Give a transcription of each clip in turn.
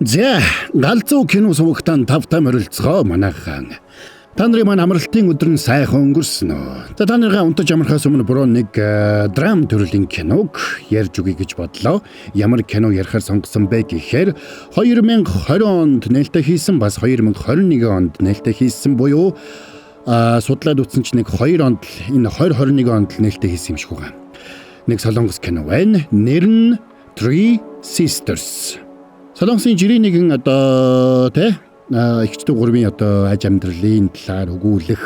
За, галзуу кино сувагтан тавтай морилцгоо манайхан. Та нарын маань амралтын өдөр нь сайхан өнгөрсөн үү? Та нарыгаа унтаж амархаас өмнө буруу нэг драм төрлийн киног ярьж өгье гэж бодлоо. Ямар кино ярихаар сонгосон бэ гэхээр 2020 онд нээлттэй хийсэн бас 2021 онд нээлттэй хийсэн буюу судлаад үзсэн чинь нэг 2 онд энэ 2021 онд нээлттэй хийсэн юм шиг байгаа. Нэг солонгос кино байна. Нэр нь Three Sisters. Солонгосын жирийн нэгэн ихчдүү гурвын аж амьдралын талаар өгүүлэх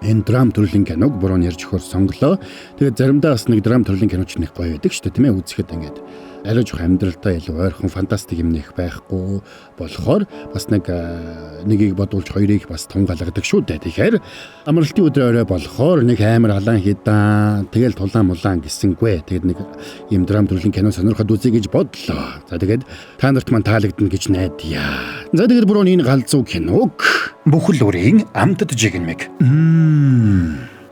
энэ драм төрлийн киног буруу ярьж өгөхөөр сонголоо. Тэгээд заримдаа бас нэг драм төрлийн киноч нэг гоё байдаг шүү дээ, тийм ээ. Үзэхэд ингээд арай жоох амьдралтай илүү ойрхон фантастик юм нэх байхгүй болохоор бас нэгийг бодуулж хоёрыг бас тунгаалгадаг шүү дээ. Тэгэхээр амралтын өдөр орой болохоор нэг амар халаан хідан тэгэл тулаан мулаан гисэнгүй. Тэгээд нэг ийм драм төрлийн кино сонирхоод үзье гэж бодлоо. За тэгээд та нарт маань таалагдана гэж найдаа. За тэгээд буруу энэ галзуу киног бүхэл үрийн амтд жигнэмэг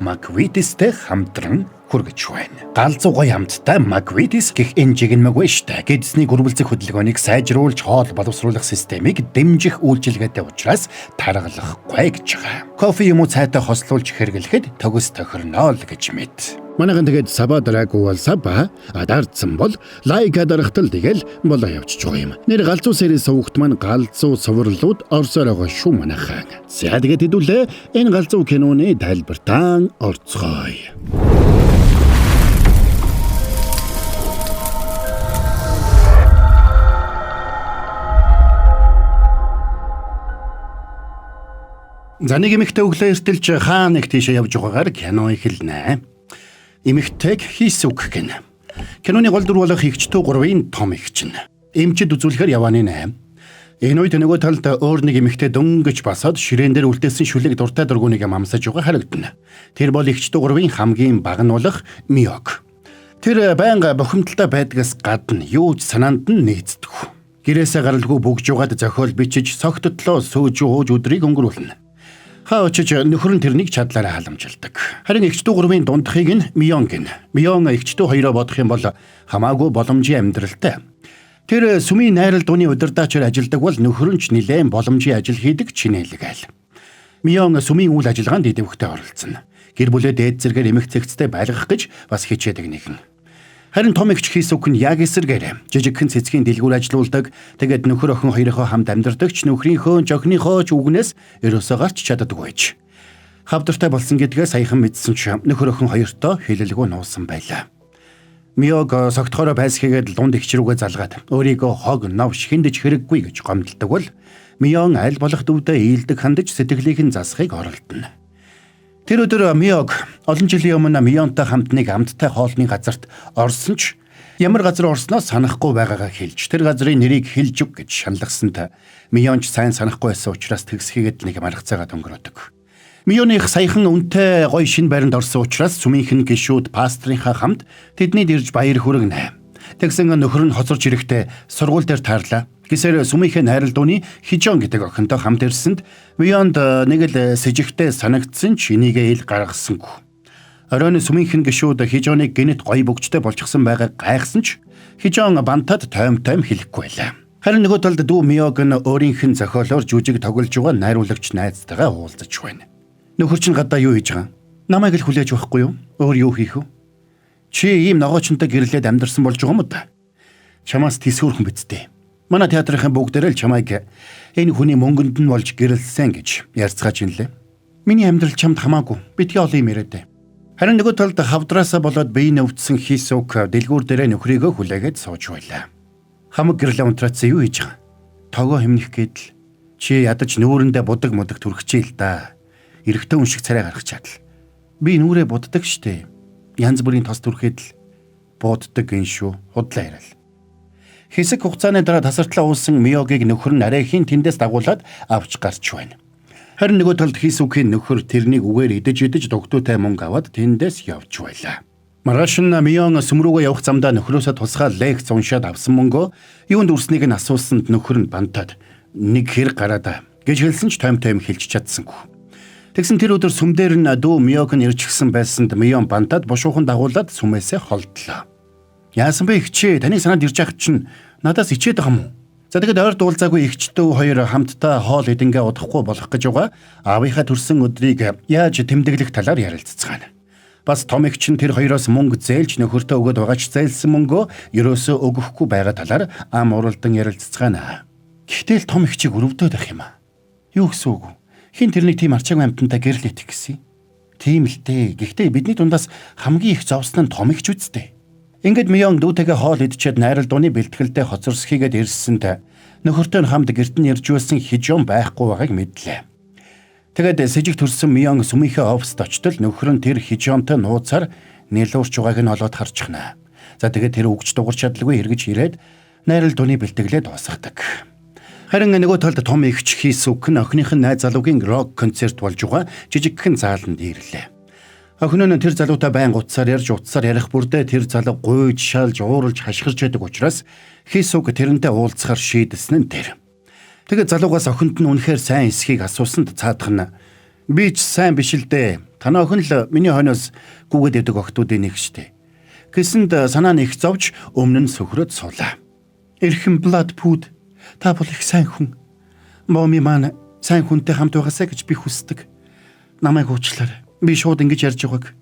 Маквитистэй хамтран хүргэж байна. Галзуу гоё амттай Маквитис гэх энэ жигнэмэг биш та. Гэдсний гөрвөлзөх хөдөлгөөнийг сайжруулж хоол боловсруулах системийг дэмжих үйлчилгээтэй учраас таргалахгүй гэж байгаа. Кофе юм уу цайтай хослуулж хэрэглэхэд төгс тохирноо л гэж мэд. Манайхан тэгээд саба дараагүй бол саба, дардсан бол лайка дарахтал тэгэл болоо явчих байгаа юм. Нэр галзуу сэрээс сувгт маань галзуу суврлууд орсоор байгаа шүү манайхан. За тэгээд хэдүүлээ энэ галзуу киноны тайлбартаа орцгоё. За нэг эмэгтэй өглөө эртэлж хаа нэг тийшээ явж байгаагаар кино эхэлнэ. Эмэгтэйг хийсүг гэнэ. Киноны гол дүр болох ихчдүү гурвын том ихчин. Эмчид үзүүлэхээр явааны 8. Энэ үед нөгөө талд өөр нэг эмэгтэй дөнгөж басаад ширээн дээр үлдээсэн шүлэг дуртай дургууныг амсаж байгаа харагдана. Тэр бол ихчдүү гурвын хамгийн бага нь болох Миог. Тэр байнга бухимдалтай байдгаас гадна юу ч санаанд нь нээцдэг. Гэрээсээ гаралгүй бүгж угаад зохиол бичиж согттлоо сууж ууж өдрийг өнгөрүүлнэ. Хаа очиж нөхөр нь тэрнийг чадлаараа халамжилдаг. Харин ихчдүү гурвын дундхыг нь Мион гэнэ. Мион ихчдүү хоёроо бодох юм бол хамаагүй боломжийн амьдралтай. Тэр сүмийн найрал дууны удирдаачаар ажилладаг бол нөхөр нь ч нэлээд боломжийн ажил хийдэг чинэлгээл. Мион сүмийн үйл ажиллагаанд идэвхтэй оролцсон. Гэр бүлээ дээд зэргээр эмх цэгцтэй байлгах гэж бас хичээдэг нэгэн. Харин том ихч хийсүк нь яг эсэргээр жижигхэн цэцгийн дэлгүүр ажилуулдаг. Тэгээд нөхөр охин хоёроо хамт амьдардаг ч нөхрийнхөө ч охиныхоо ч үгнээс ерөөсөө гарч чаддаггүй ч. Хавдартай болсон гэдгээ саяхан мэдсэн ч нөхөр охин хоёртоо хэлэлгүй нуусан байлаа. Миог согтхороо байсхийгээд лунд ихч рүүгээ залгаад өөрийгөө хог новш хиндэж хэрэггүй гэж гомдолдог бол Мион аль болох дөвдөө ийдэг хандаж сэтгэлийг нь засахыг оролдоно. Тэр өдөр Миог олон жилийн өмнө Мионтой хамт нэг амттай хоолны газарт орсон ч ямар газар орсноо санахгүй байгаагаа хэлж тэр газрын нэрийг хэлж өг гэж шаналгасантай Мион ч сайн санахгүй байсан учраас тэгсхийгээд нэг маргацаагаад өнгөрөөдөг. Мионых саяхан үнтэй гоё шин байранд орсон учраас сүмийнхэн гишүүд пастрынхаа хамт тэдний дэрж баяр хүргэнэ. Тэгсэн нөхөр нь хоцорч ирэхдээ сургууль дээр таарлаа. Гисээр сүмийнхээ найрал дууны Хижон гэдэг охинтой хамт ирсэнд Мионд нэг л сэжигтэй санагдсан ч энийгээ ил гаргасангүй. Оройн сүмийнхэн гишүүд Хижоныг гинэт гоё бөгчтэй болчихсон байгааг гайхсан ч Хижон бантад тойм хэлэхгүй байлаа. Харин нөгөө талд дүү Миог нь өөрийнх нь зохиолоор жүжиг тоглож байгаа найруулагч найзтайгаа уулзаж байна. Нөхөр чинь гадаа юу хийж байгаа? Намайг л хүлээж байхгүй юу? Өөр юу хийх вэ? Чи ийм ногоочонтой гэрлээд амьдарсан болж байгаа юм да. Чамаас тийсүүрхэн бидтэй. Манай театрын бүгдээрээ л чамайг энэ хүний мөнгөнд нь болж гэрэлсэн гэж ярьцгааж инлээ. Миний амьдрал чамд хамаагүй. Битгий олон юм яриад. Харин нөгөө талд хавдраасаа болоод бие нөвдсөн хийсүк дэлгүүр дээрээ нөхрийгөө хүлээгээд сууж байлаа. Хамаг гэрлээ унтраацсан юу хийж байгаа? Тогоо хэмнэх гээд л чи ядаж нүүрэндээ будаг мудаг түрхчихээ л да. Эрэхтэн хүн шиг царай гаргах чадал. Би нүрээ буддаг штэ. Янз бүрийн тос түрхэд л бууддаг гин шүү. Худлаа яриа. Хэсэг хугацааны дараа тасартлаа уусан Миогийг нөхөр нь арай хин тэндээс дагуулад авч гарч байна. Харин нөгөө талд хийсүкийн нөхөр тэрнийг үгээр идэж дугтуутай мөнгө аваад тэндээс явж байлаа. Маргааш нь Мион сүмрүүгээ явах замдаа нөхрөөсөө тусгай лекц уншаад авсан мөнгөө юунд үрснийг нь асуусанд нөхөр нь бантаад нэг хэрэг гараад гэж хэлсэн ч тойм хэлж чадсангүй. Тэгсэн тэр өдөр сүм дээр нь дүү Миог нь ирчихсэн байсанд Мион бантаад бушуухан дагуулад сүмээсээ холдлоо. Яасан бэ ихчээ? Таны санаанд ирж явах чинь надаас ичээд байгаа юм уу? За тэгээд ойр дуулзаагүй эгчдүү хоёр хамтдаа хоол идэнгээ удахгүй болох гэж байгаа аавынхаа төрсөн өдрийг яаж тэмдэглэх талаар ярилццгаана. Бас том эгч нь тэр хоёроос мөнгө зээлж нөхөртөө өгöd байгаа ч зээлсэн мөнгөө ерөөсөө өгөхгүй байгаа талаар ам уралдан ярилццгаана. Гэхдээ л том эгчийг өрөвдөөд ах юм аа. Юу гэсэн үг вэ? Хин тэрнийг тийм арчаагүй амтантай гэрэл итгэх гэсэн. Тийм л дээ. Гэхдээ бидний дундаас хамгийн их зовсон нь том эгч үсттэй. Ингээд Мён дүүтэйгээ хоол идчихэд найрал дууны бэлтгэлдээ хоцорсхийгээд ирсэнд нөхөртөө хамт гэрт нь ирж байсан Хижон байхгүй байгааг мэдлээ. Тэгээд сэжиг төрсөн Мён сүмийнхээ оффист очтол нөхөр нь тэр Хижонтой нууцаар нэлуурч байгааг нь олоод харчихна. За тэгээд тэр өгч дуурч чадалгүй эргэж ирээд найрал дууны бэлтгэлээ дуусгадаг. Харин нөгөө талд том эгч Хисүк нь охиных нь найз залуугийн рок концерт болж байгаа жижигхэн зааланд ирлээ. Охин нь тэр залуутай байн утсаар ярьж ярих бүрдээ тэр залуу гуйж шалж ууралж хашгирч байдаг учраас Хисүк тэрнтэй уулзахаар шийдсэн нь тэр. Тэгээд залуугаас охинд нь үнэхээр сайн эсхийг асуусанд цаадах нь би ч сайн биш л дээ. Танай охин л миний хойноос гүгээд явдаг охтуудын нэг штэ. Гэсэнд санаа нь их зовж өмнө нь сөхрөөд суулаа. Эрхэм блад пуд та бол их сайн хүн. Моми маань сайн хүнтэй хамт байгаасаа гэж би хүсдэг. Намайг уучлаарай. Би шууд ингэж ярьж байгааг.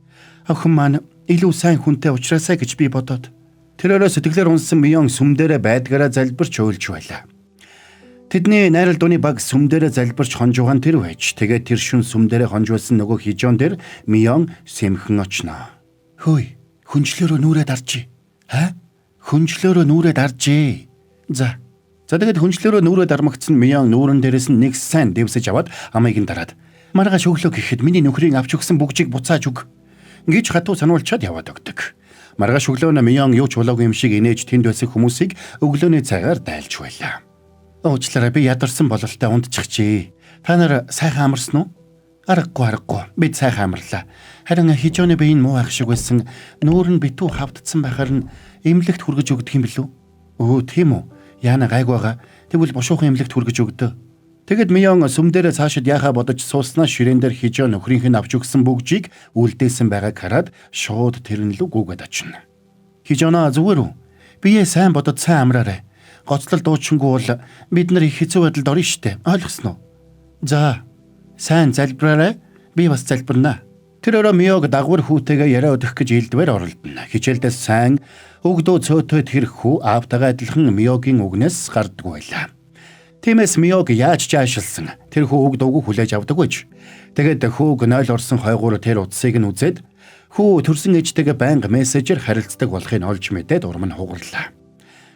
Охин маань илүү сайн хүнтэй уулзраасаа гэж би бодоод. Тэрээрээ сэтгэлээр унсан Мён сүм дээрээ байдгаараа залбирч уйлж байлаа. Тэдний найрал дууны баг сүм дээрээ залбирч хонж байгаа нь тэр байж. Тэгээд тэр шүн сүм дээрээ хонж байсан нөгөө Хижон дээр Мён сэмхэн очноо. Хөөе, хүнчлөөрөө нүрээ даржээ. Хүнчлөөрөө нүрээ даржээ. За тэгээд хүнчлөөрөө нүрээ дармагцсан Мён нүүрэн дээрээс нь нэг сайн дэвсэж аваад амайг нь дараад маргааш өглөө гэхэд миний нөхрийн авч өгсөн бүгжийг буцааж өг гэж хатуу сануулчаад яваад өгдөг. Маргааш өглөө нь Мён юу ч болоогүй юм шиг инээж тэнд байсан хүмүүсийг өглөөний цагаар дайлж байлаа. Уучлаарай, би ядарсан бололтой унтчихжээ. Та нар сайхан амарсан уу? Аргагүй. Бид сайхан амарлаа. Харин Хижоны биеийн муу ах шиг байсан нүүр нь битүү хавдсан байхаар нь эмнэлэгт хүргэж өгдөг юм билүү? Өө тийм үү. Яана гайг байгаа. Тэгвэл бушуухан эмнэлэгт хүргэж өгдөө. Тэгэд Мён сүм дээрээ цаашид яхаа бодож сууснаа ширээн дээр Хижон нөхрийнх нь авч өгсөн бүгжийг үлдээсэн байгааг хараад шууд тэрэн лүү гүгээд очино. Хижоноо зүгээр үү? Бие сайн бодоод сайн амраарай. Гоцлол дуучингүй бол бид нар их хэцүү байдалд орно штэ. Ойлгосноо? За, сайн залбираарай. Би бас залбирнаа. Тэр өрөө Мёг дагвар хүүтэйгээ яриа өдөх гэж илдвэр оролдоно. Хичээлдээ сайн өгдөө цөөтөд хэрэг хүү аавтайгаа адилхан Мёгийн үгнээс гардггүй байлаа. Тиймээс Мёг яаж жаашилсан тэр хүү өгд өгөө хүлээж авдаг гэж. Тэгээд хүүг 0 орсон хойгуур тэр утсыг нь үзээд хүү төрсөн ээжтэйгээ байнга мессежээр харилцдаг болохыг олж мэдээд урам нь хугарлаа.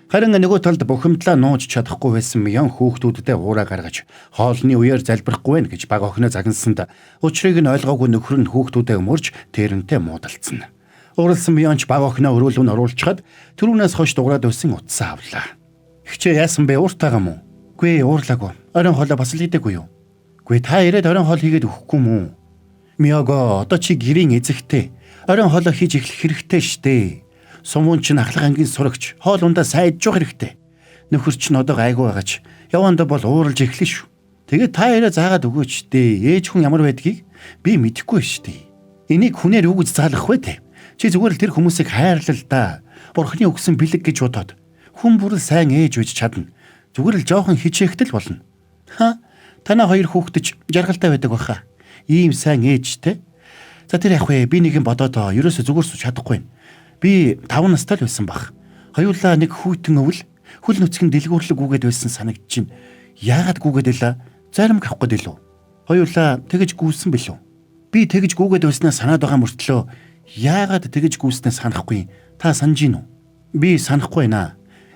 Харин нөгөө талд бухимдлаа нууж чадахгүй байсан Мён хүүхдүүддээ уураа гаргаж хоолны үеэр залбирахгүй байх гэж баг охиноо загнасанд учрыг нь ойлгоогүй нөхөр нь хүүхдүүдээ өмөрж тэрнтэй муудалцсан. Уралсан Мёнч баг охиноо өрөөлөнд оруулчихад түрүүнээс хойш дуурайд байсан утсаа авлаа. Ихчээ яасан бэ, ууртайгаа мó? Гүй уурлаагүй. Орон хоолой бас л идэггүй юу? Гүй та ирээд орон хоол хийгээд өгөхгүй мүү? Мёго одоо чи гэрийн эзэгтэй. Орон хоолой хийж эхлэх хэрэгтэй штэ. Сумун ч ахлах ангийн сурагч хоол ундаа сайдж явах хэрэгтэй. Нөхөр ч н одоо гайгүй байгаач. Явандаа бол ууралж эхлэн шүү. Тэгээд та яриа заагаад өгөөч дээ. Ээж хүн ямар байдгийг би мэдэхгүй штэ. Энийг хүнээр юу гэж заалах вэ те? Чи зүгээр л тэр хүмүүсийг хайрлал да. Бурхны өгсөн бэлэг гэж бодоод хүн бүрэл сайн ээж үж чадна. Зүгээр л жоохон хичээхтэл болно. Танаа хоёр хүүхдэж жаргалтай байдаг баха. Ийм сайн ээжтэй. За тэр яг вэ би нэг юм бодоод ерөөсө зүгээр сууж чадахгүй. Би 5 настай л байсан баг. Хоёулаа нэг хүйтэн өвл хөл нүцгэн дэлгүүрлэг үгээд байсан санагдаж байна. Яагаад гүгээд байлаа? Заримг авах гээд илүү. Хоёулаа тэгэж гүйсэн билүү? Би тэгэж гүгээд байснаа санаад байгаа мөртлөө яагаад тэгэж гүйснээ санахгүй? Та санаж гин үү? Би санахгүй наа.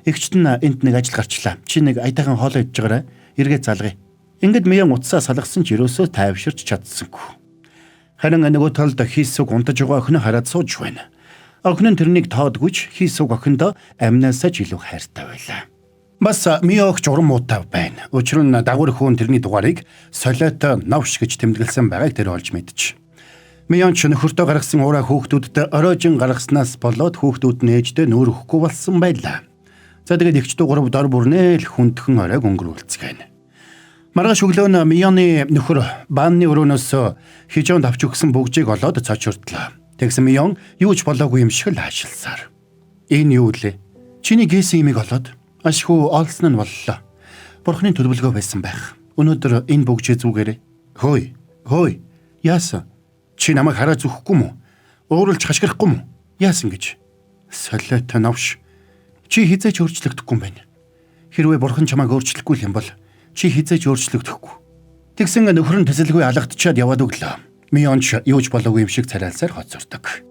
Эгчт нь энд нэг ажил гарчлаа. Чи нэг аятайхан хоолоо идж байгаарай. Эргээ залгая. Ингээд Мён утсаа салгасан ч ерөөсөө тайвширч чадсангүй. Харин нөгөө талд Хисүк унтаж байгаа охин хараад сууж байна. Охин нь тэрнийг тоодгүйч Хисүк охиндоо амнаасаа ч илүү хайртай байлаа. Бас Мёг ч урам муутай байна. Учир нь дагвар хүн тэрний дугаарыг солиотой новш гэж тэмдэглэсэн байгааг тэр олж мэдчих. Мён ч нөхөртөө гаргасан уураа хүүхдүүдтэй оройжин гаргаснаас болоод хүүхдүүд нь ээждээ нүүр өгөхгүй болсон байлаа. За тэгээд эгчдүү 3 дор бүрнээ л хүндхэн оройг өнгөрүүлцгээе. Маргааш өглөө нь Мёны нөхөр баанны өрөөнөөс Хижонд авч өгсөн бүгжийг олоод цочирдлоо. Тэгсэн Мён юу ч болоогүй юм шиг л хаашилсаар. Энэ юу лээ? Чиний гээсэн имийг олоод ашгүй олсон нь боллоо. Бурхны төлөвлөгөө байсан байх. Өнөөдөр энэ бүгжээ зүгээрээ. Хөөе. Яасан? Чи намайг хараа зүхгүй мүү? Ууралж хашгирахгүй мүү? Яасан гэж? Солиотой новш. Чи хизээч өөрчлөгдөхгүй юм байна. Хэрвээ бурхан чамайг өөрчлөхгүй юм бол чи хизээч өөрчлөгдөхгүй. Тэгсэн нөхөр нь тэсэлгүй алгадчаад яваад өглөө. Мионч юуч болоогүй юм шиг царайлсаар хоцордог.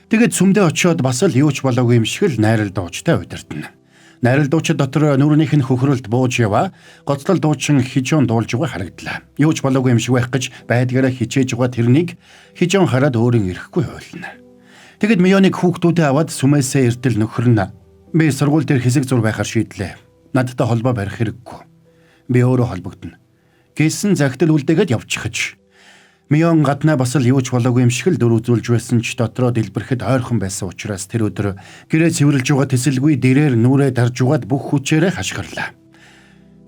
Тэгэд сүмдээ очиод бас л юуч болоогүй юм шиг л найрал дуучтай удирдана. Найрал дуучид дотор нүрнийх нь хөхрөлд бууж яваа, гоцлол дуучин хижоон дуулж байгаа харагдлаа. Юуч болоогүй юм шиг байх гэж байдгаараа хичээж байгаа тэрнийг хижоон хараад өөрийн ирэхгүй ойлно. Тэгэд Мионыг хүүхдүүдээ аваад сүмээсээ эртэл нөхөр нь би сургууль дээр хэсэг зур байхаар шийдлээ. Надтай холбоо барих хэрэггүй. Би өөрөө холбогдно. Гэсэн загтал үлдээгээд явчихж. Мион гаднаа бас л юуч болоогүй юм шиг л дөр үзүүлж байсан ч дотроо дэлбэрэхэд ойрхон байсан учраас тэр өдөр гэрээ цэвэрлж байгаа тэсэлгүй дээрээр нүрээ дарж угаад бүх хүчээрээ хашгирлаа.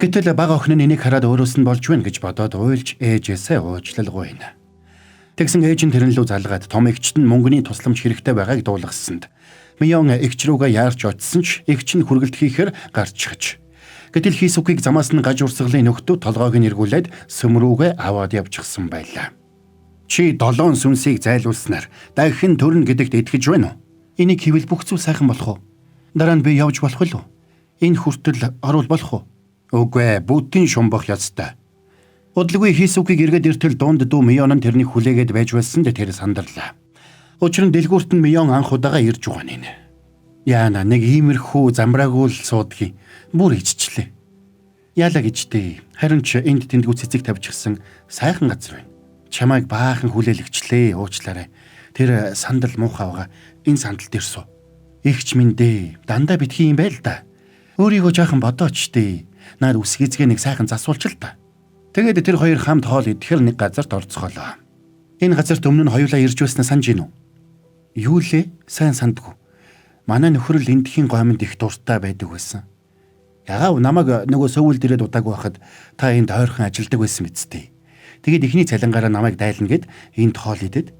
Гэтэл бага охин нь энийг хараад өөрөөс нь болж байна гэж бодоод уйлж ээжээсээ уучлалгүй байна. Тэгсэн ээж нь тэрэн лүү залгаад том эгчт нь мөнгөний тусламж хэрэгтэй байгааг дуулгасанд. Мион эгч рүүгээ яарч очсон ч эгч нь хүргэлт хийхээр гарчхаж. Гэтэл Хисукийг замаас нь гаж урсгалын нөхдөө толгойг нь эргүүлээд сүм рүүгээ аваад явчихсан байлаа. Чи 7 сүнсийг зайлуулснаар дахин төрнө гэдэгт итгэж байна уу? Энийг хийвэл бүх зүйл сайхан болох уу? Дараа нь би явж болох уу? Энэ хүртэл орвол болох уу? Үгүй ээ, бүтэн шумбах ёстой. Удалгүй Хисукийг эргээд иртэл дунд дүү Мион нь тэрнийг хүлээгээд байж байсан дээр тэр сандарлаа. Учир нь дэлгүүрт нь Мион анх удаага ирж байгаа нь. Яана нэг иймэрхүү замраагүй л суудгийг бүр иччлээ. Яалаа гэжтэй. Харин ч энд тэндгүү цэцэг тавьчихсан сайхан газар байна. Чамайг баахан хүлээлгчлээ уучлаарай. Тэр сандал муухай байгаа. Энэ сандал дээр суу. Игч минь дээ. Дандаа битгий юм байл да. Өөрийгөө жаахан бодооч дээ. Наад үсгийцгээ нэг сайхан засуулч л та. Тэгээд тэр хоёр хамт хоол идэхээр нэг газарт орцгоолоо. Энэ газарт өмнө нь хоёулаа ирж байснаа санаж гинүү. Юу лээ? Сайн сандгүй. Манай нөхөр л эндхийн гомонд их дуртай байдаг байсан. Ягаав намайг нөгөө сөвөл дээрээ удаагүй байхад та энд ойрхон ажилладаг байсан биз дээ. Тэгээд ихний цалингаараа намайг дайлна гэд энд хоол идэд.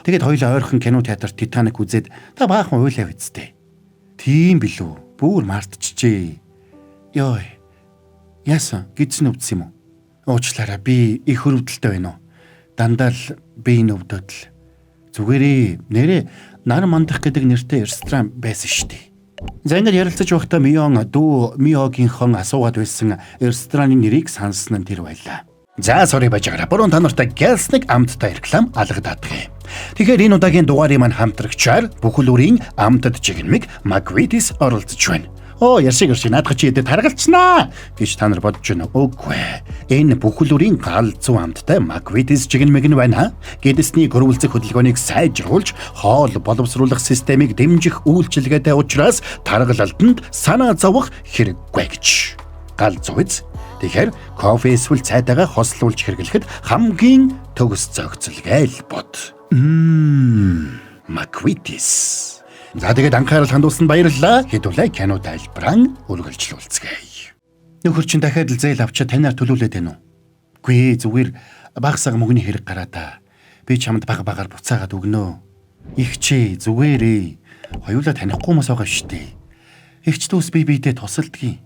Тэгээд хоёулаа ойрхон кино театрт Титаник үзээд та баахан уйлаа биз дээ. Тийм билүү. Бүр мартчихжээ. Йой. Яасан? Гидсэн өвдсөн юм уу? Уучлаарай, би их хөрөвдөлтэй байна уу? Дандаа л би энэ өвдөд л. Зүгээрээ нэрээ нар мандах гэдэг нэртэй ресторан байсан шүү дээ. За ингээд ярилцаж байхдаа Мион дүү Миогийнхон асуугаад байсан рестораны нэрийг сансан нь тэр байлаа. За sorry бажаараа. Буруу та нартай гэлсник амттай реклам алгадаадгий. Тэгэхээр энэ удаагийн дугаарыг маань хамтрагчаар бүхэл бүрийн амтд жигнэмиг Magvitis оролцож байна. Яршиг наадах чи эдэ таргалцнаа гэж та нар бодож байна. Үгүй. Энэ бүхэл бүрийн галзуу амттай Magvitis жигнэмиг нь байна. Гэдэсний хөрвүүлцэх хөдөлгөөнийг сайжруулж, хоол боловсруулах системийг дэмжих үйлчилгээтэй учраас таргалалтанд санаа зовох хэрэггүй гэж. Галзууц. Тэгэхээр кофе эсвэл цайтайгаа хослуулж хэрэглэхэд хамгийн төгс зохицолгээл бод. Magvitis. За тэгээд анхаарал хандуулсан баярлалаа. Хэдүүлээ кино тайлбараа үргэлжлүүлцгээе. Нөхөр чинь дахиад л зээл авчаад танаар төлүүлээд байна уу? Үгүй зүгээр багсаг мөнгөний хэрэг гараа та. Би чамд багаар буцаагаад өгнө. Игчээ зүгээрээ. Хоёулаа танихгүй мас байгаа штэ. Игч дүүс биедээ тусалдгийг.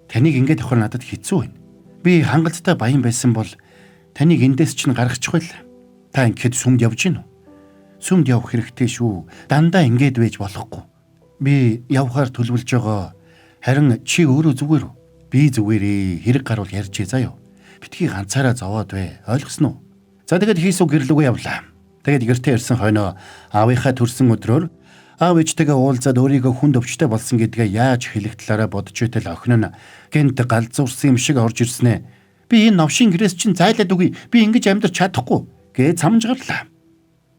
Таныг ингээд явахаар надад хэцүү байна. Би хангалттай баян байсан бол таныг эндээс чинь гаргачихвал та ингээд сүмд явж гин үү? Сүмд явах хэрэгтэй шүү. Дандаа ингээд байж болохгүй. Би явхаар төлөвлөж байгаа. Харин чи өөрөө зүгээр үү? Би зүгээрээ хэрэг гарвал ярьж заяа. Битгий ганцаараа зовоод бай. Ойлгосноо? За тэгээд Хису гэрлүүгээ явлаа. Тэгээд гэртээ ирсэн хойноо аавынхаа төрсөн өдрөөр аав ээжтэйгээ уулзаад өөрийгөө хүнд өвчтэй болсон гэдгээ яаж хэлэх талаараа бодож итэл охин нь гэнт галзуурсан юм шиг орж ирснэ. Би энэ новшин гэрээс чинь зайлаад үгүй. Би ингэж амьдарч чадахгүй гэж самжгарлаа.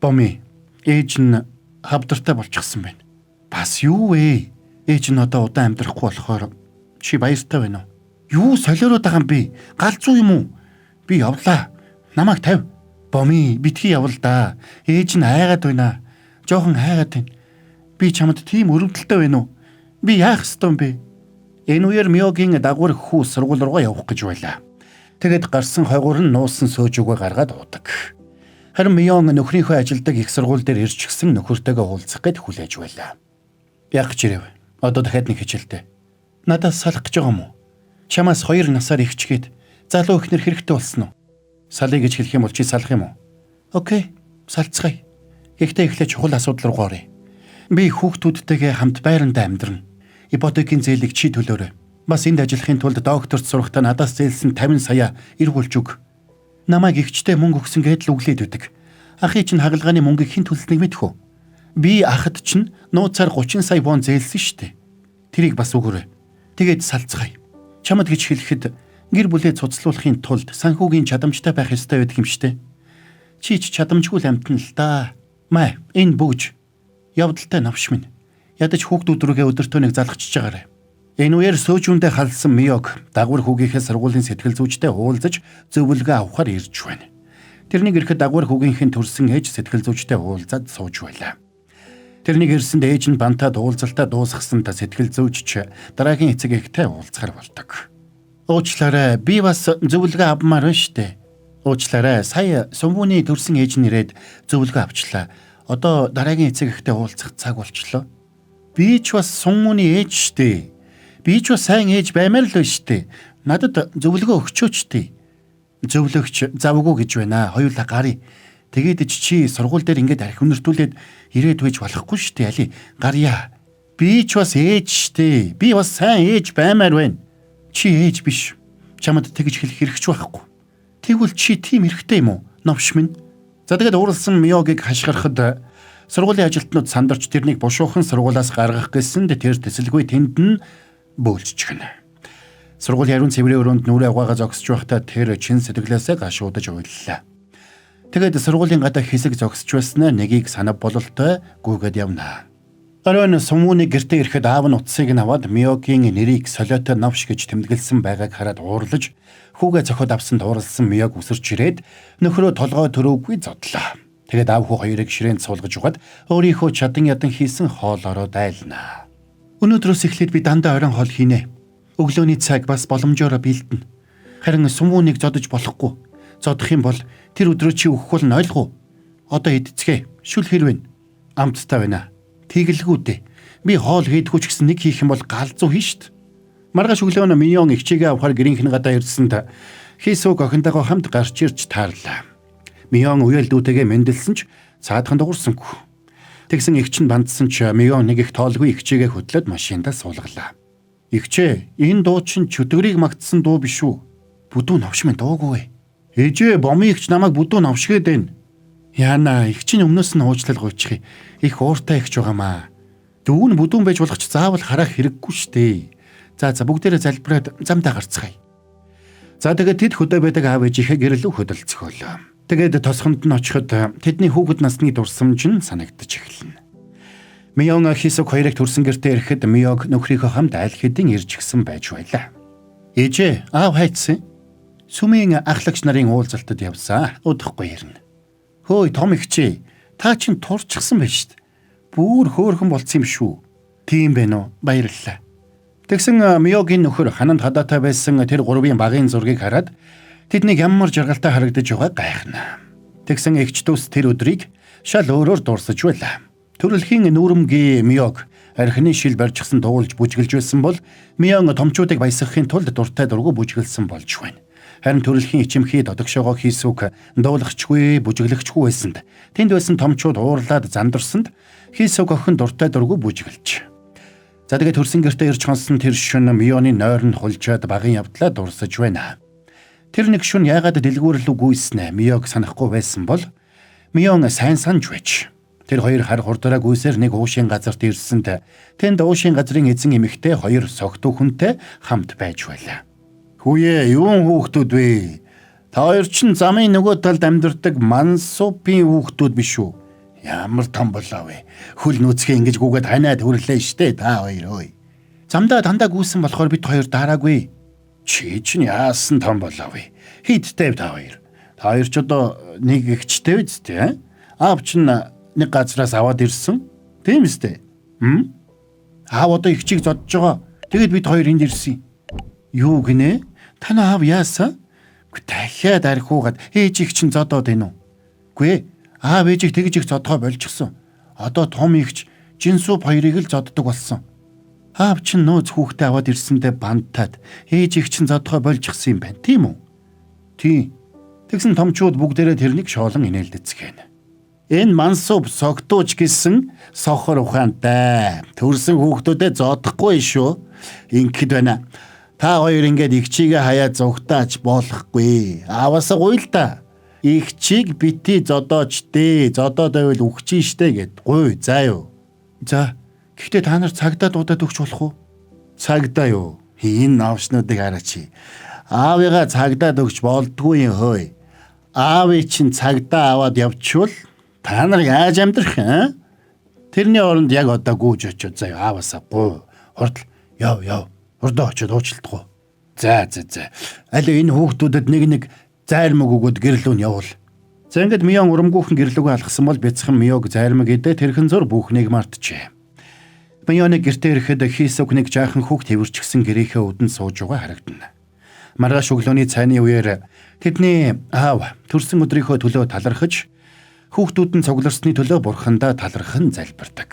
Боми ээж нь хавдартай болчихсон байна. Бас юу вэ? Ээж нь одоо удаан амьдрахгүй болохоор чи баяртай байна уу? Юу солиороод байгаа юм бэ? Галзуу юм уу? Би явлаа. Намайг тавь. Боми битгий явал да. Ээж нь айгаад байна. Жохон айгаад байна. Би чамд тийм өрөвдөлтэй байна уу? Би яах ёстой юм бэ? Энэ үеэр Миогийн дагвар хүү сургууль руугаа явах гэж байлаа. Тэгэд гарсан хойгуур нь нуусан сөөжөөгөө гаргаад уудаг. Харин Мион нөхрийнхөө ажилдаг их сургууль дээр ирчихсэн нөхөртэйгээ уулзах гэд хүлээж байлаа. Яг ч ирэв. Одоо дахиад нэг хичээлтэй. Надаас салах гэж байгаа юм уу? Чамаас 2 насаар ихчгээд залуу ихнэр хэрэгтэй болсон уу? Салъя гэж хэлэх юм бол чи салах юм уу? Окей, салцгаая. Гэхдээ эхлээд чухал асуудал руу оръё. Би хүүхдүүдтэйгээ хамт байранда амьдрна. Ипотекийн зээлийг чи төлөөрэй. Бас энд ажиллахын тулд докторт сурахдаа надаас зээлсэн 50 сая эргүүлж өг. Намайг ихчтэй мөнгө өгсөн гэдэл үглээд өгдөг. Ахын чинь хагалгааны мөнгийг хэн төлснэг мэдэх үү? Би ахад чинь нууцаар 30 сая вон зээлсэн штэ. Тэрийг бас өгөөрэй. Тэгээд салцгаая. Чамд гэж хэлэхэд гэр бүлээ цуцлуулахын тулд санхүүгийн чадамжтай байх ёстой байдаг юм штэ. Чи ч чадамжгүй л амтна л да. Маа, энэ бүгж явдалтай навш минь. Ядаж хүүхдүүд рүүгээ өдөртөө нэг залгачж байгаарай. Энэ үеэр сөөжүүндээ халсан Миёг дагвар хүүгийнхээ сургуулийн сэтгэл зүйчтэй уулзаж зөвлөгөө авахар ирж байна. Тэрнийг ирэхэд дагвар хүүгийнхэн төрсэн ээж сэтгэл зүйчтэй уулзаад сууж байлаа. Тэрнийг ирсэнд ээж нь бантаад уулзалтаа дуусгасанд сэтгэл зүйч дараагийн эцэг эхтэй уулзахар болдог. Уучлаарай, би бас зөвлөгөө авмаар байна штэ. Уучлаарай, сая сумвууны төрсэн ээж нь ирээд зөвлөгөө авчлаа. Одоо дараагийн эцэг эхтэй уулзах цаг болчлоо. Би ч бас сумвууны ээж штэ. Би ч бас сайн ээж баймаар л байна штэ. Надад зөвлөгөө өгчөөч штэ. Зөвлөгч завгүй гэж байна. Хоёулаа гарыг. Тэгээд чи сургууль дээр ингээд архи өнөртүүлээд ирээд байж болохгүй штэ. Али гарья. Би ч бас ээж штэ. Би бас сайн ээж баймаар байна. Чи ээж биш. Чамд тэгж хэлэх хэрэгч байхгүй. Тэгвэл чи тийм хэрэгтэй юм уу? Новш минь. За тэгээд ууралсан Миёгийг хашгирахад сургуулийн ажилтнууд сандарч тэрнийг бушуухан сургуулиас гаргах гэсэнд тэр тэсэлгүй тэнд нь бөөлжчихнэ. Сургуулийн ариун цэврийн өрөөнд нүрээ угаагаа зогсож байхдаа тэр чин сэтгэлээсээ гашуудаж уйллаа. Тэгээд сургуулийн гадаа хэсэг зогсож байснаа нэгийг санав бололтой гүйгээд явна. Оройн сумууны гэртээ ирэхэд аав нь утсыг нь аваад Миёгийн нэрийг солиотой новш гэж тэмдэглэсэн байгааг хараад уурлаж хүүгээ зохиод авсан дууралсан Миёг үсэрч ирээд нөхрөө толгой төрөөгүй зодлоо. Тэгээд аав хүү хоёрыг ширээнд суулгаж угаад өөрийнхөө чадан ядан хийсэн хоолоороо дайлнаа. Өнөөдрөөс эхлээд би дандаа оройн хоол хийнэ. Өглөөний цаг бас боломжоор бэлдэнэ. Харин сумууныг зодож болохгүй. Зодох юм бол тэр өдрөө чи өгөх бол ойлгов уу? Одоо идцгээ. Шүл хэрвэн. Амттай байна. Тэгэлгүй дээ. Би хоол хийдгүү ч гэсэн нэг хийх юм бол галзуу хийн штт. Маргааш өглөө нь Миён ихчигээ авахар гэрийнхэн гадаа ирсэнд хийсүг охинтойгоо хамт гарч ирж таарлаа. Миён уялдүүтэйгээ мэндэлсэн ч цаадхан дуурсангүй. Тэгсэн игч нь бандсан ч Миён нэг их тоолгүй ихчигээ хөдлөөд машиндаа суулгалаа. Игчээ, энэ дуу чинь чөтгөрийг магтсан дуу биш үү? Бүдүү новш минь дуугүй. Ээжээ, бомын игч намайг бүдүү новшгээд байна. Яана, игчийн өмнөөс нь уучлал гуйчих. Их ууртай игч байгаамаа. Дүү нь бүдүүн байж болох ч заавал харах хэрэггүй штэ. За бүгдээрээ залбираад замдаа гарцгаая. За тэгээд тэд хөдөө байдаг аав ээжийнхээ гэрэл хөдөлцөхөөлөө. Тэгээд тосхонд нь очиход тэдний хүүхэд насны дурсамж нь санагдаж эхэлнэ. Миён хийсүг хоёрыг төрсөн гэртээ ирэхэд Миёг нөхрийнхөө хамт аль хэдийн ирж гисэн байж байлаа. Ээжээ, аав хайцсан. Сүмийн ахлагч нарын уулзалтад явсаа. Удахгүй ирнэ. Хөөе том ихчээ, та чинь турчсан байж шít. Бүр хөөрхөн болцсон юм шүү. Тийм байна уу? Баярлалаа. Тэгсэн Миёгийн нөхөр хананд хадаатай байсан тэр гурвын багийн зургийг хараад тэднийг ямар жаргалтай харагдаж байгааг гайхна. Тэгсэн эгч дүүс тэр өдрийг шал өөрөөр дурсаж байлаа. Төрөлхийн нүүрэмгийн Миёг архины шил барьчихсан дуулж бүжгэлж байсан бол Миён томчуудыг баясгахын тулд дуртай дургу бүжгэлсэн болж байна. Харин төрөлхийн ичимхий додогшоогоо хийсүг дуулахчгүй бүжиглэхчгүй байсанд тэнд байсан томчууд уурлаад зандарсанд хийсүг охин дуртай дургу бүжгэлж. За тэгээд төрсөн гэртээ ирж хонсон тэр шөнө Миёны нойрон хулжаад багын явдлаа дурсаж байна. Тэр нэг шөнө яагаад дэлгүүрлүү гүйснэ Миёг санахгүй байсан бол Миён сайн санаж байж. Тэр хоёр хар хурдаараа гүйсээр нэг уушийн газарт ирсэнд тэнд уушийн газрын эзэн эмэгтэй хоёр согтуу хүнтэй хамт байж байлаа. Хүүе, юун хүүхдүүд вэ? Та хоёр чинь замын нөгөө талд амьдардаг Мансупын хүүхдүүд биш үү? Ямар том болоо вэ? Хөл нүцгээ ингэж гүгээд ханаад хүрлээ штэ та хоёр ơi. Замдаа дандаа гүйсэн болохоор бид хоёр дараагүй. Чи чинь яасан том болоо вэ? Хидтэй та хоёр. Та хоёр ч одоо нэг ихчтэй үсттэй. Аав чинь нэг газраас аваад ирсэн. Тийм үстэй. Аав одоо ихчийг зодж байгаа. Тэгэд бид хоёр энд ирсэн. Юу гинэ? Танаа аав яасан? Дахиад архиугаад ээжийг чинь зодоод байна уу? Гүй. Аав ээжийг тэгж их зодгоо болчихсон. Одоо том ихч Жинсүп хоёрыг л зоддог болсон. Аав чинь нөөц хүүхдээ аваад ирсэндээ бантаад ээж их чинь зодгоо болчихсон юм байна. Тийм үү? Тийм. Тэгсэн томчууд бүгдээрээ тэрнийг шоолон инээлдэцгэн. Энэ мансуув согтууч гэсэн сохор ухаантай. Төрсөн хүүхдүүдэд зодохгүй шүү. Ингэхэд байна. Та хоёр ингээд игчигээ хаяа зугтаач болохгүй. Ааваасаа гуй л да. Игчиг бити зодооч дээ. Зодоод байвал үхчин штэ гэд гуй. За юу. За. Гэхдээ та нар цагдаа дуудаад өгч болох уу? Цагдаа юу? Энэ новшнуудыг хараач. Аавыгаа цагдаад өгч болдгүй юм хөөе. Аавыг чинь цагдаа аваад явчихвал та нар яаж амьдрах юм? Тэрний оронд яг одоо гүйж очиод заяа ааваасаа гоо. Хурдл яв. Хурдаа очиод уучлалтгүй. За. Аль энэ хүүхдүүдэд нэг зайрмаг өгөөд гэрлүүн явуул. За ингээд Мион урамгүйхэн гэрлүүгээ алгасан бол бяцхан Миог зайрмаг идэ тэрхэн зур бүхнийг мартжээ. Мионы гэртээ ирэхэд Хисук нэг жаахан хүүхд хэвэрчгсэн гэрийнхээ өдөнд сууж байгаа харагдана. Маргааш өглөөний цайны үеэр тэдний аав төрсөн өдрийнхөө төлөө талархаж хүүхдүүд нь цугларсны төлөө бурхандаа талархан залбирдаг.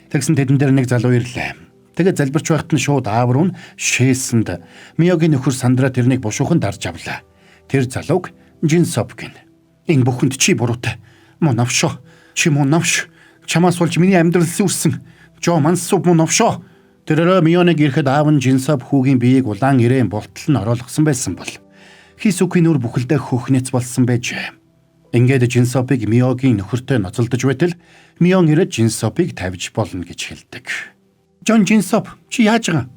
Тэгсэн тэдэн дээр нэг залуу ирлээ. Тэгээд залбирч байхад нь шууд аав руу нь шээсэнд Миогийн нөхөр Сандра тэрнийг бушуухан дарж авлаа. Тэр залууг Жинсоп гин. Энэ бүхэнд чи буруутай. Мөн навшоо. Чи мөн навш. Чамаас болж миний амьдрал сүрсэн. Жо мансуув мөн навшоо. Тэрээр Мионыг ирэхэд аав нь Жинсоп хүүгийн биеийг улаан ирээн болтол нь оруулсан байсан бол Хисукийн нүр бүхэлдээ хөхнэц болсон байжээ. Ингээд Жинсопыг Миогийн нөхөртэй ноцолдож байтал Мион ирээд Жинсопыг тавьж болно гэж хэлдэг. Жон Жинсоп чи яаж байгаа?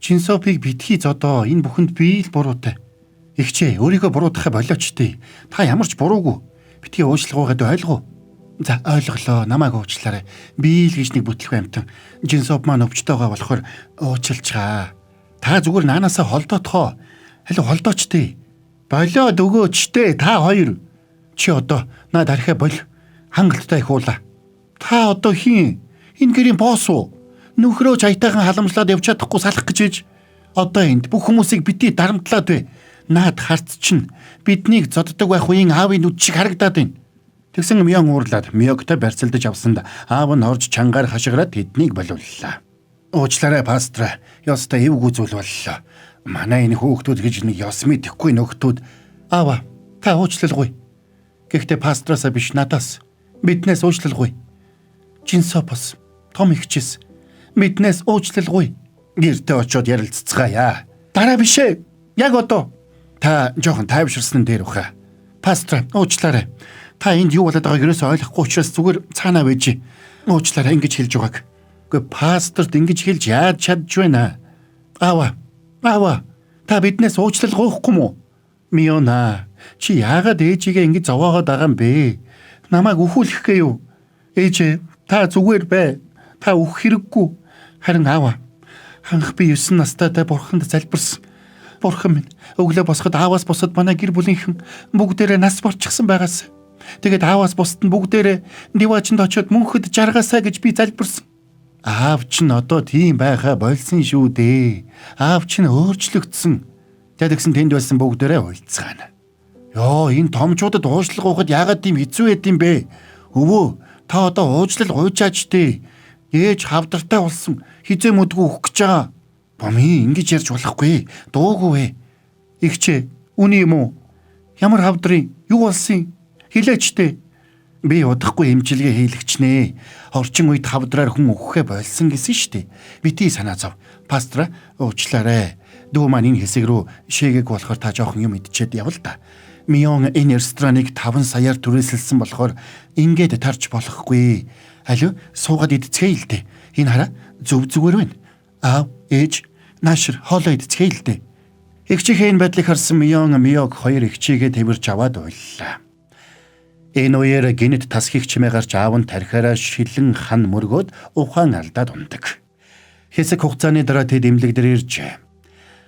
Жинсопыг битгий зодоо энэ бүхэнд би л буруутай. Игчээ өөрийгөө буруутгахаа болооч дээ. Та ямар ч буруугүй. Битгий уучлах байгаад ойлгов. За ойлголоо. Намайг уучлаарай. Би л гэж нэг бүтлэхгүй амтан. Жинсоп маань өвчтөйгөө болохоор уучлалчгаа. Та зүгээр наанаасаа холдоотхоо. Халин холдооч дээ. Болоод өгөөч дээ. Та хоёр. Чи одоо наад архиа бол. Хангалттай их уула. Та одоо хин? Энэ гэрийн босс уу? Нөхрөө чаятайхан халамжлаад явж чадахгүй салах гэж ээж. Одоо энд бүх хүмүүсийг бити дарамтлаад бай. Наад харц чинь биднийг зоддог байх үеийн аавын нүд шиг харагдаад байна. Тэгсэн Мион уурлаад Миогтой барьцалдаж авсанд аав нь орж чангаар хашгираад тэднийг болиуллаа. Уучлаарай пастор. Ёстой эвгүй зүйл боллоо. Манай энэ хүүхдүүд гэж нэг ёс мэдэхгүй нөхдүүд. Аава, та уучлалгүй. Гэхдээ пастроосаа биш надаас. Биднээс уучлалгүй. Жинсопос, том ихчээс биднээс уучлалгүй. Гэртээ очиод ярилццгаая. Дараа бишээ. Яг одоо. Та жоохон тайвширсан дээр үхэ. Пастор, уучлаарай. Та энд юу болоод байгааг ерөөсөй ойлгохгүй учраас зүгээр цаанаа байж. Уучлаарай ингэж хэлж байгааг. Гэхдээ пасторт ингэж хэлж яаж чадж байна? Аава. Та биднээс уучлал гуйхгүй мүү? Миона, чи яагаад ээжигээ ингэж зовоогоод байгаа юм бэ? Намайг өхүүлэх гээ юу? Ээж, та зүгээр бай. Та өөх хэрэггүй. Харин аава. Ханх би 9 настайдаа бурханд залбирсан. Бурхан минь, өглөө босоход ааваас босоод манай гэр бүлийнхэн бүгдээрээ нас барчихсан байгаас. Тэгээд ааваас бусад нь бүгдээрээ диваачнд очиод мөнхөд жаргаасаа гэж би залбирсан. Аав чинь одоо тийм байхаа болсон шүү дээ. Аав чинь өөрчлөгдсөн. Тэгсэн тэнд байсан бүгдээрээ уйлцгаана. Йоо, энэ томчуудад уучлал гуйхад яагаад тийм хэцүү байд юм бэ? Өвөө, та одоо уучлал гуйчаач дээ. Ээж хавдартай болсон. Хизээ мэдгүй өгөх гэж байгаа. Бомми ингэж ярьж болохгүй. Дуугүй. Игчээ, үний юм уу? Ямар хавдрын? Юу болсон? Хэлээч дээ. Би удахгүй эмчилгээ хийлэгч нэ. Орчин үед хавдраар хүн өгөхөө болсон гэсэн штэ. Бити санаа зов. Пастор, уучлаарай. Дүү маань энэ хэсэг рүү шээгээг болохоор та жоохон юм идчихэд явал та. Мион энэ рестораныг 5 саяар түрээсэлсэн болохоор ингээд тарж болохгүй. Алуу суугаад идцгээе л дээ. Энэ хараа зөв зүгээр байна. Аав, ээж, наашир хоолоо идцгээе л дээ. Игчийнхээ энэ байдлыг харсан Миог хоёр игчигээ тэрж аваад уйллаа. Энэ үеэр гинэт тасхийг чимээ гарч аав нь тархиараа шилэн хан мөргөөд ухаан алдаад ундаг. Хэсэг хугацааны дараа тэд эмнэлэг дээр иржээ.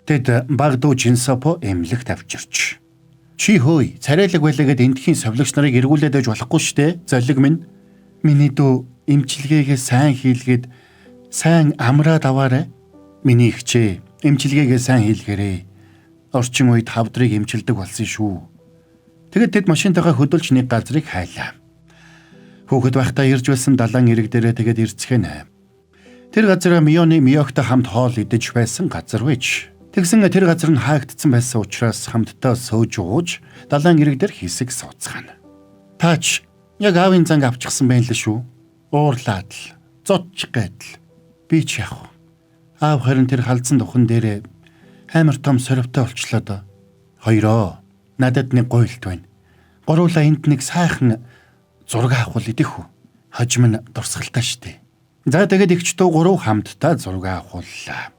Тэд баг дүү Жинсопо эмнэлэгт авчирч. Чи хөөе, царайлаг байлаагээд эндхийн совлогч нарыг эргүүлээд байж болохгүй штэ. Золиг минь. Миний дүү эмчилгээгээ сайн хийлгээд сайн амраад аваарай. Миний ихчээ, эмчилгээгээ сайн хийлгээрэй. Орчин үед хавдрыг эмчилдэг болсон шүү. Тэгэд тэд машинтайгаа хөдөлж нэг газрыг хайлаа. Хүүхэд байхдаа ирж байсан далайн ирэг дээрээ тэгэд ирцгэнэ. Тэр газар Мионы Миогтой хамт хоол идэж байсан газар байж. Тэгсэн тэр газар нь хаагдсан байсан учраас хамтдаа сууж ууж далайн ирэг дээр хэсэг сууцгаана. Таач яг аавын занг авчихсан байх л шүү. Уурлаад л зодчих гэдэл. Би ч яах вэ? Аав харин тэр халдсан духан дээр амар том соривтой олчлоо доо. Хоёроо надад нэг гуйлт байна. Гуруула энд нэг сайхан зураг авах идэх үү? Хожим нь дурсгалтай штэ. За тэгээд эгчтөө гурав хамтдаа зураг авахуллаа.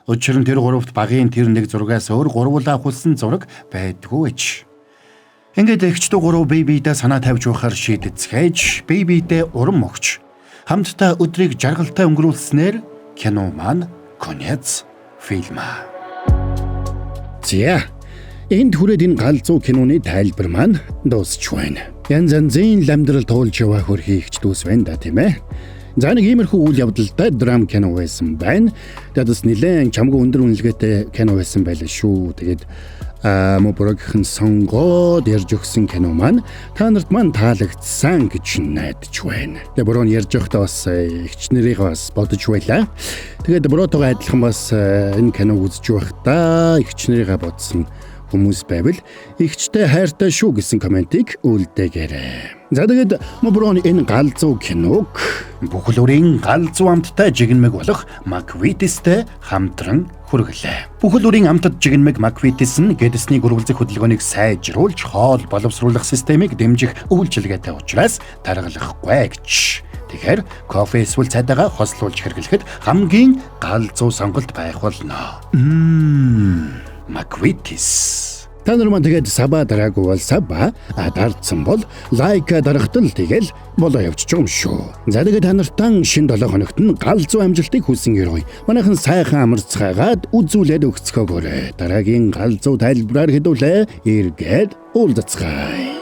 Учир нь тэр гуравт багийн тэр нэг зургаас өөр гурвуулаа авахулсан зураг байдгүй ч. Ингээд эгчтөө гурав бибидээ санаа тавьж байхаар шийдэцгээж бибидээ урам өгч хамтдаа өдрийг жаргалтай өнгөрүүлснээр кино маань конец фильма. За энд хүрээд энэ галзуу киноны тайлбар маань дуусч байна. Янз янзын ламдрал туулж яваа хөрхийгч дүүс байна да тийм ээ. За нэг иймэрхүү үйл явдалтай драм кино байсан байна. Тэдэс нэлээд чамгүй өндөр үнэлгээтэй кино байсан байлаа шүү. Тэгээд мөбрөгхэн сонгоод ярьж өгсөн кино маань та нарт маань таалагдсан гэж найдаж байна. Тэгээд буруу ярьж байхдаа бас ихч нарыг бас бодож байлаа. Тэгээд буруутайгаа адилхан бас энэ киног үзэж байхдаа ихч нарыгаа бодсон хүмүүс байвал ихчтэй хайртай шүү гэсэн комментиг үлдээгээрэй. За тэгээд мөбрөөний энэ галзуу киног бүхэл бүрийн галзуу амттай жигнэмэг болох Маквитистэй хамтран хүргэлээ. Бүхэл бүрийн амтад жигнэмэг Маквитис нь гэдэсний гөрвөлзөх хөдөлгөөнийг сайжруулж хоол боловсруулах системийг дэмжих үйлчилгээтэй учраас таргалахгүй гэж. Тэгэхээр кофе эсвэл цайдаага хослуулж хэрэглэхэд хамгийн галзуу сонголт байх болно. Маквитис. Та нар маань тэгээд саба дараагүй бол саба дардсан бол лайка дарахтал тэгэл болоо явчих юм шүү. За тэгээд та нартан шин 7 хоногт нь галзуу амжилтыг хүсэн гэрой. Манайхан сайхан амарцгаагаад үзүүлээд өгцгөөгөөрэй. Дараагийн галзуу тайлбараар хэдүүлээ эргээд уулзцгаая.